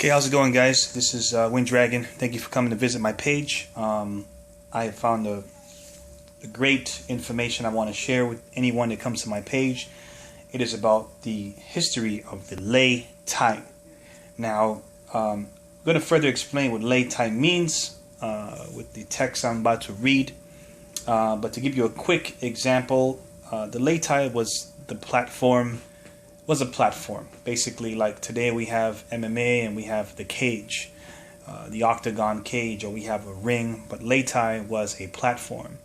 Hey, how's it going, guys? This is Wind Dragon. Thank you for coming to visit my page. I have found a great information I want to share with anyone that comes to my page. It is about the history of the Lei Tai. Now, I'm going to further explain what Lei Tai means with the text I'm about to read. But to give you a quick example, the Lei Tai was a platform. Basically, like today we have MMA and we have the cage, the octagon cage, or we have a ring. But Lei Tai was a platform,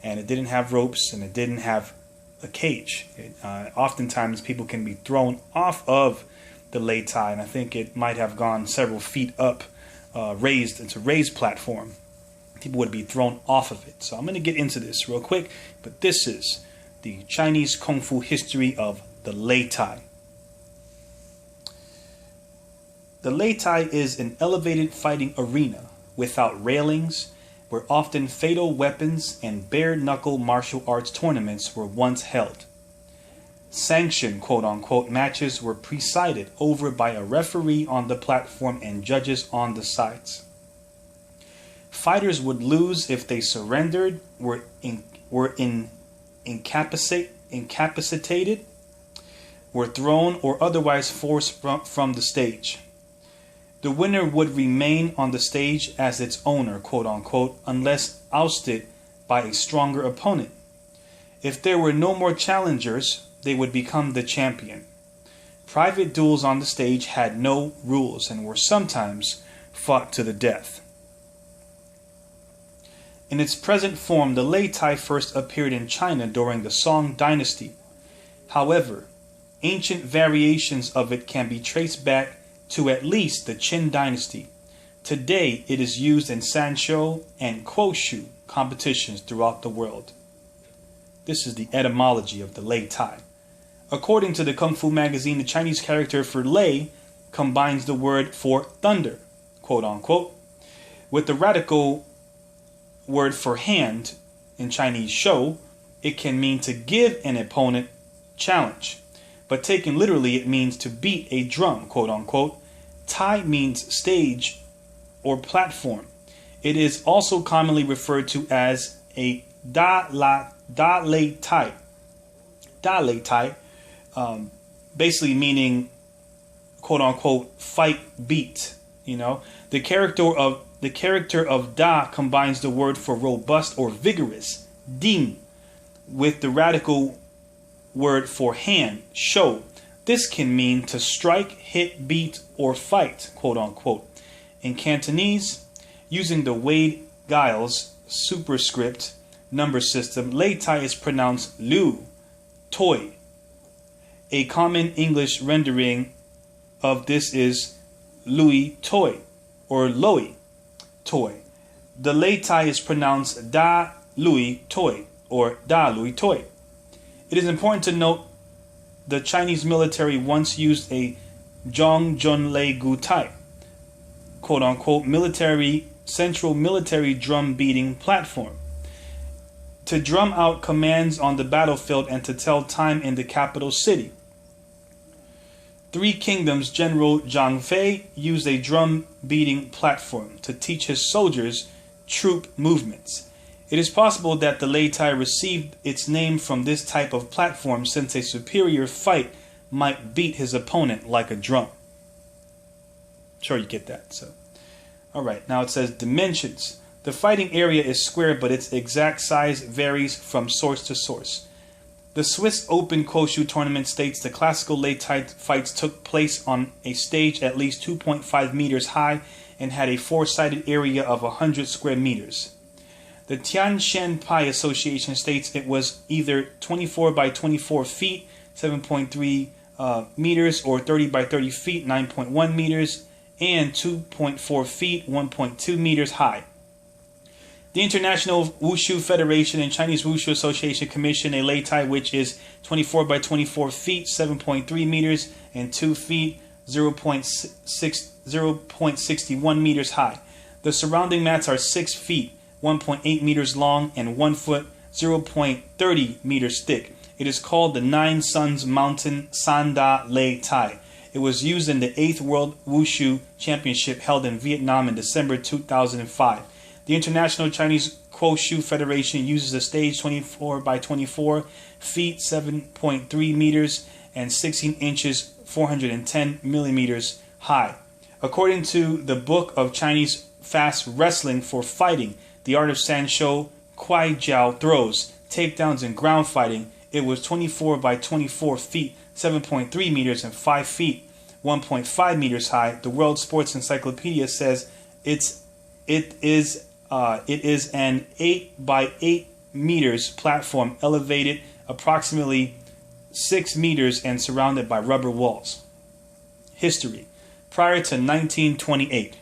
and it didn't have ropes and it didn't have a cage. Oftentimes people can be thrown off of the Lei Tai, and I think it might have gone several feet up, raised. It's a raised platform. People would be thrown off of it. So I'm going to get into this real quick, but this is the Chinese Kung Fu history of the Lei Tai. The Lei Tai is an elevated fighting arena without railings, where often fatal weapons and bare-knuckle martial arts tournaments were once held. Sanctioned quote-unquote matches were presided over by a referee on the platform and judges on the sides. Fighters would lose if they surrendered, were incapacitated, were thrown, or otherwise forced from the stage. The winner would remain on the stage as its owner, quote-unquote, unless ousted by a stronger opponent. If there were no more challengers, they would become the champion. Private duels on the stage had no rules and were sometimes fought to the death. In its present form, the Lei Tai first appeared in China during the Song dynasty. However, ancient variations of it can be traced back to at least the Qin dynasty. Today, it is used in San Shou and Quoshu competitions throughout the world. This is the etymology of the Lei Tai. According to the Kung Fu magazine, the Chinese character for Lei combines the word for thunder, quote-unquote, with the radical word for hand in Chinese Shou. It can mean to give an opponent challenge, but taken literally it means to beat a drum, quote-unquote. Tai means stage or platform. It is also commonly referred to as a Da Lei Tai. Da Lei Tai, basically meaning, quote-unquote, fight beat. The character of Da combines the word for robust or vigorous, Ding, with the radical word for hand, Shou. This can mean to strike, hit, beat, or fight, quote-unquote. In Cantonese, using the Wade Giles superscript number system, Lei Tai is pronounced Lu, Toi. A common English rendering of this is Lui Toi, or Loi Toi. The Lei Tai is pronounced Da Lui Toi, or Da Lui Toi. It is important to note the Chinese military once used a Zhong Jun Lei Gu Tai, quote-unquote, central military drum beating platform, to drum out commands on the battlefield and to tell time in the capital city. Three Kingdoms General Zhang Fei used a drum beating platform to teach his soldiers troop movements. It is possible that the Lei Tai received its name from this type of platform, since a superior fight might beat his opponent like a drum. Sure, you get that. Alright, now it says dimensions. The fighting area is square, but its exact size varies from source to source. The Swiss Open Quoshu tournament states the classical Lei Tai fights took place on a stage at least 2.5 meters high and had a four-sided area of 100 square meters. The Tian Shan Pai Association states it was either 24 by 24 feet, 7.3 meters, or 30 by 30 feet, 9.1 meters, and 2.4 feet, 1.2 meters high. The International Wushu Federation and Chinese Wushu Association commissioned a Lei Tai which is 24 by 24 feet, 7.3 meters, and 2 feet, 0.61 meters high. The surrounding mats are 6 feet, 1.8 meters long, and 1 foot, 0.30 meters thick. It is called the Nine Suns Mountain Sanda Lei Tai. It was used in the 8th World Wushu Championship held in Vietnam in December 2005. The International Chinese Wushu Federation uses a stage 24 by 24 feet, 7.3 meters, and 16 inches, 410 millimeters high. According to the Book of Chinese Fast Wrestling for Fighting, the art of San Shou, Kwai Jiao throws, takedowns, and ground fighting, it was 24 by 24 feet, 7.3 meters, and 5 feet, 1.5 meters high. The World Sports Encyclopedia says it is an 8 by 8 meters platform elevated approximately 6 meters and surrounded by rubber walls. History. Prior to 1928.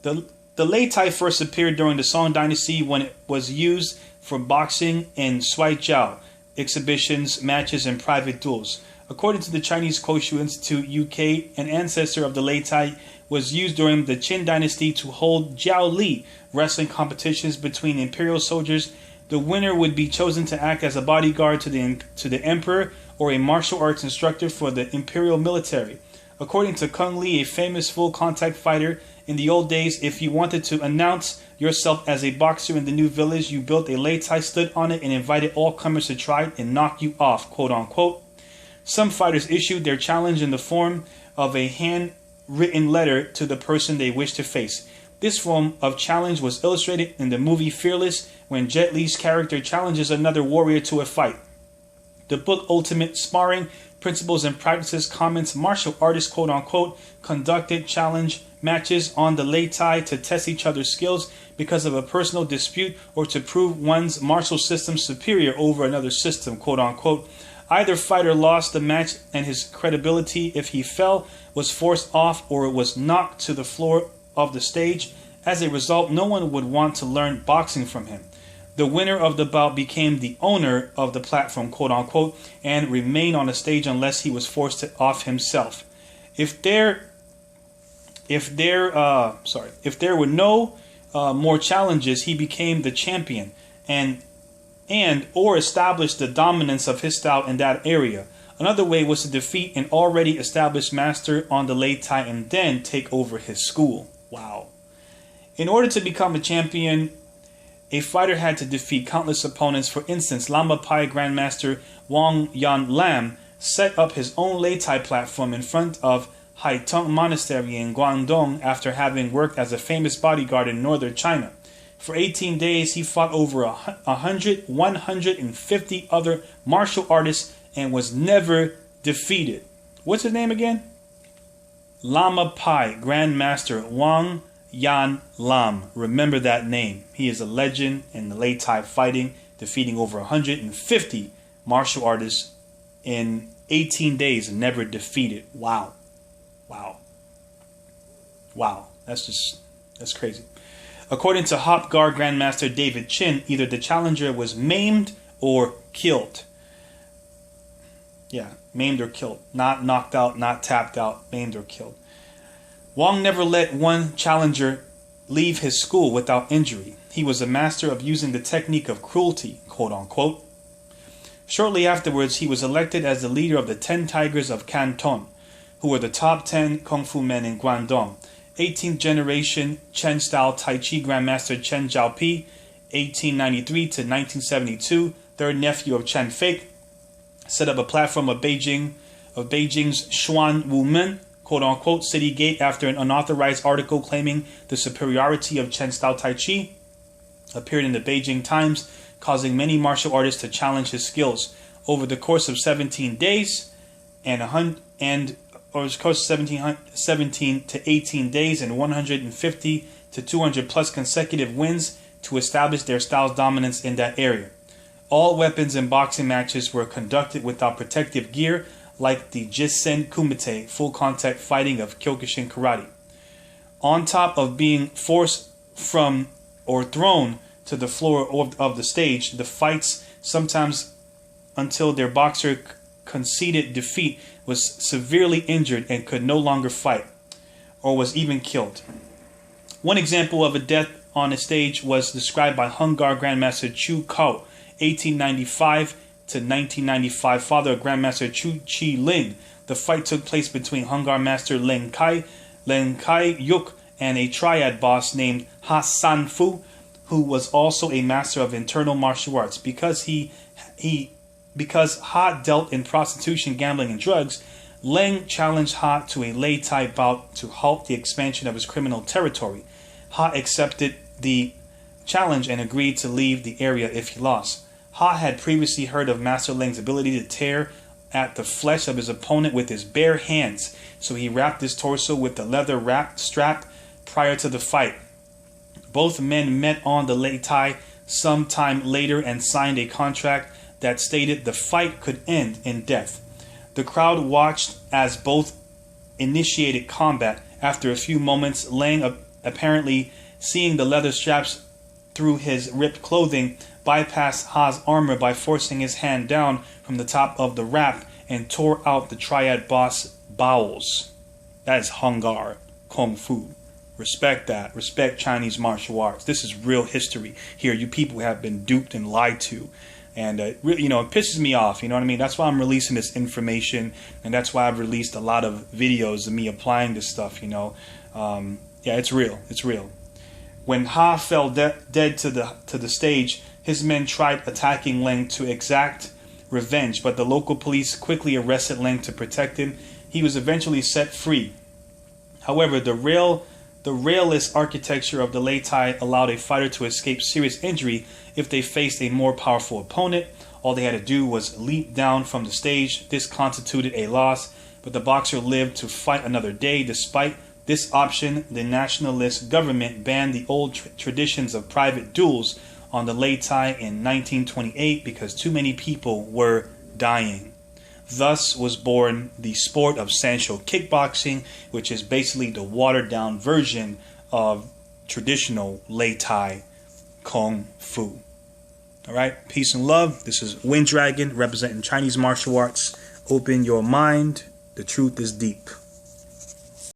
The Lei Tai first appeared during the Song Dynasty when it was used for boxing and Sui Jiao exhibitions, matches, and private duels. According to the Chinese Koshu Institute, UK, an ancestor of the Lei Tai was used during the Qin Dynasty to hold Jiao Li wrestling competitions between imperial soldiers. The winner would be chosen to act as a bodyguard to the emperor or a martial arts instructor for the imperial military. According to Kung Li, a famous full-contact fighter, in the old days, if you wanted to announce yourself as a boxer in the new village, you built a Lei Tai, stood on it, and invited all comers to try it and knock you off, quote-unquote. Some fighters issued their challenge in the form of a handwritten letter to the person they wished to face. This form of challenge was illustrated in the movie Fearless, when Jet Li's character challenges another warrior to a fight. The book Ultimate Sparring Principles and Practices comments martial artists, quote-unquote, conducted challenge matches on the Lei Tai to test each other's skills because of a personal dispute or to prove one's martial system superior over another system, quote-unquote. Either fighter lost the match and his credibility if he fell, was forced off, or was knocked to the floor of the stage. As a result, no one would want to learn boxing from him. The winner of the bout became the owner of the platform, quote-unquote, and remained on the stage unless he was forced off himself. If there were no more challenges, he became the champion and or established the dominance of his style in that area. Another way was to defeat an already established master on the Lei Tai and then take over his school. Wow. In order to become a champion, a fighter had to defeat countless opponents. For instance, Lama Pai Grandmaster Wang Yan Lam set up his own Lei Tai platform in front of Haitung Monastery in Guangdong after having worked as a famous bodyguard in northern China. For 18 days, he fought over 150 other martial artists and was never defeated. What's his name again? Lama Pai Grandmaster Wang Yan Lam. Remember that name. He is a legend in the Lei Tai fighting, defeating over 150 martial artists in 18 days and never defeated. Wow. That's crazy. According to Hop Guard Grandmaster David Chin, either the challenger was maimed or killed. Yeah, maimed or killed. Not knocked out, not tapped out, maimed or killed. Wang never let one challenger leave his school without injury. He was a master of using the technique of cruelty, quote-unquote. Shortly afterwards, he was elected as the leader of the 10 Tigers of Canton, who were the top 10 Kung Fu men in Guangdong. 18th generation Chen-style Tai Chi Grandmaster Chen Zhaopi, 1893 to 1972, third nephew of Chen Fei, set up a platform of Beijing's Xuan Wumen, quote-unquote, city gate after an unauthorized article claiming the superiority of Chen-style Tai Chi appeared in the Beijing Times, causing many martial artists to challenge his skills. Over the course of 17 days over the course of 17 to 18 days and 150 to 200 plus consecutive wins to establish their style's dominance in that area. All weapons in boxing matches were conducted without protective gear, like the Jisen Kumite, full contact fighting of Kyokushin karate. On top of being forced from or thrown to the floor of the stage, the fights sometimes until their boxer conceded defeat, was severely injured and could no longer fight, or was even killed. One example of a death on a stage was described by Hung Gar Grandmaster Chu Kao, 1895 to 1995, father of Grandmaster Chu Chi Ling, The fight took place between Hung Gar master Leng Kai Yuk and a triad boss named Ha San Fu, who was also a master of internal martial arts. Because Ha dealt in prostitution, gambling, and drugs, Leng challenged Ha to a Lei Tai bout to halt the expansion of his criminal territory. Ha accepted the challenge and agreed to leave the area if he lost. Ha had previously heard of Master Leng's ability to tear at the flesh of his opponent with his bare hands, so he wrapped his torso with the leather strap prior to the fight. Both men met on the Lei Tai some time later and signed a contract that stated the fight could end in death. The crowd watched as both initiated combat. After a few moments, Leng, apparently seeing the leather straps through his ripped clothing, bypassed Ha's armor by forcing his hand down from the top of the wrap and tore out the triad boss' bowels. That is Hung Gar Kung Fu. Respect that. Respect Chinese martial arts. This is real history here. You people have been duped and lied to. And, it pisses me off. You know what I mean? That's why I'm releasing this information. And that's why I've released a lot of videos of me applying this stuff, Yeah, it's real. It's real. When Ha fell dead to the stage, his men tried attacking Leng to exact revenge, but the local police quickly arrested Leng to protect him. He was eventually set free. However, the railless architecture of the Lei Tai allowed a fighter to escape serious injury if they faced a more powerful opponent. All they had to do was leap down from the stage. This constituted a loss, but the boxer lived to fight another day. Despite this option, the nationalist government banned the old traditions of private duels on the Lei Tai in 1928 because too many people were dying. Thus was born the sport of San Shou kickboxing, which is basically the watered-down version of traditional Lei Tai Kung Fu. Alright, peace and love. This is Wind Dragon representing Chinese martial arts. Open your mind. The truth is deep.